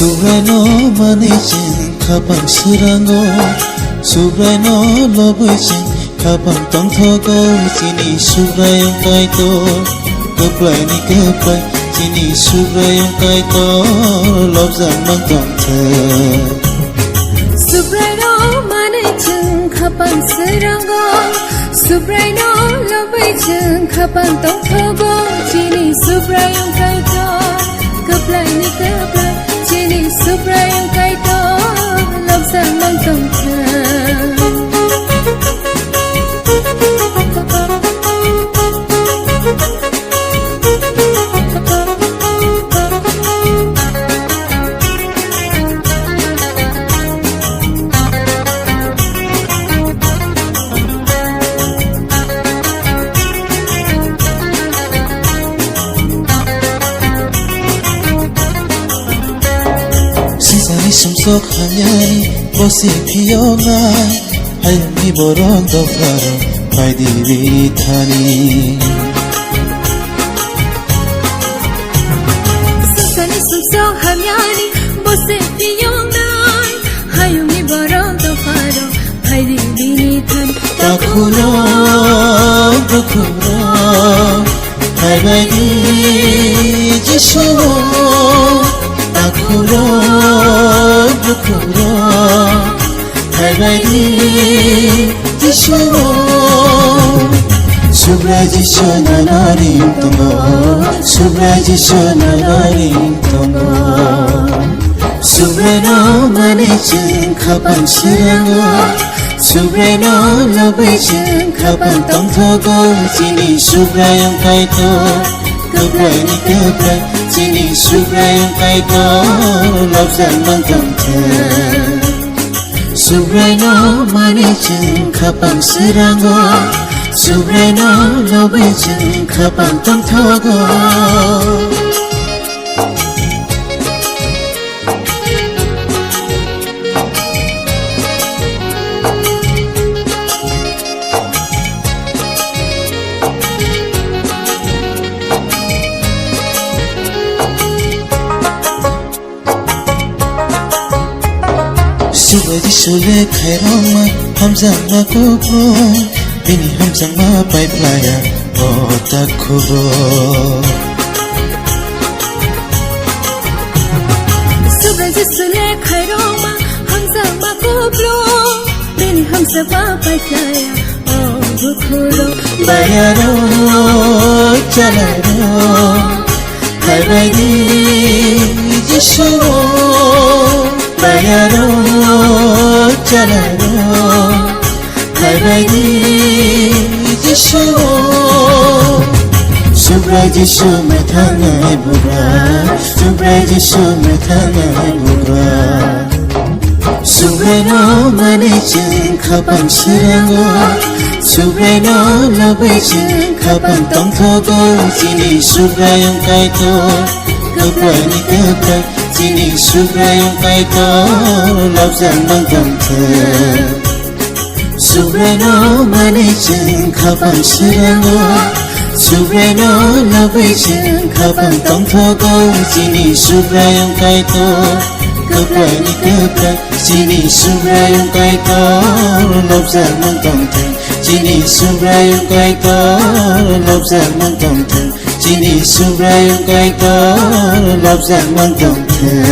Subraino manichin kapang sirango Subraino lobichin kapang tongthogo Chini subrayong kaito Kaplay ni kaplay Chini subrayong kaito Lobzang magtongthe Subraino manichin kapang sirango Subraino lobichin kapang tongthogo Chini subrayong kaito Kaplay ni kaplay Chini subrayong kaito Lobzang magtongthe Sumsok hanyani bosi piyonga Hayami borong dofaro Pai diri thani Sumsani sumsok hanyani bosi piyonga Hayami borong dofaro Pai diri thani Takuro Hai bagi jishuo Takuro Hai bagi jishuo Subraji shanarim tongo Subraji shanarim tongo Subraino manichin kapang sirango Subraino lobichin kapang tongthogo Chini subrayong kaito Kaplay ni kaplay Chini subrayong kaito Lobzang magtongthe Subraino manichin kapang sirango Subraino lobichin kapang tongthogo Subraji sule khairoma hamzang ma kubro Bini hamzang ma pai playa o takuro Subraji sule khairoma hamzang ma kubro Bini hamzang ma pai playa o takuro Bayaro chalaro Hai bagi jishuo Bayaro chalaro Hai bagi jishuo Subraji sumethangai bugra Subraji sumethangai bugra Subraino manichin kapang sirango Subraino lobichin kapang tongthogo Chini subrayong kaito Kaplay ni kaplay Chini subrayong kaito Lobzang magtongthe Subraino manichin kapang sirango Subraino lobichin kapang tongthogo Chini subrayong kaito Kaplay ni kaplay Chini subrayong kaito Lobzang magtongthe Chini subrayong kaito Lobzang magtongthe Chini subrayong kaito Lobzang magtongthe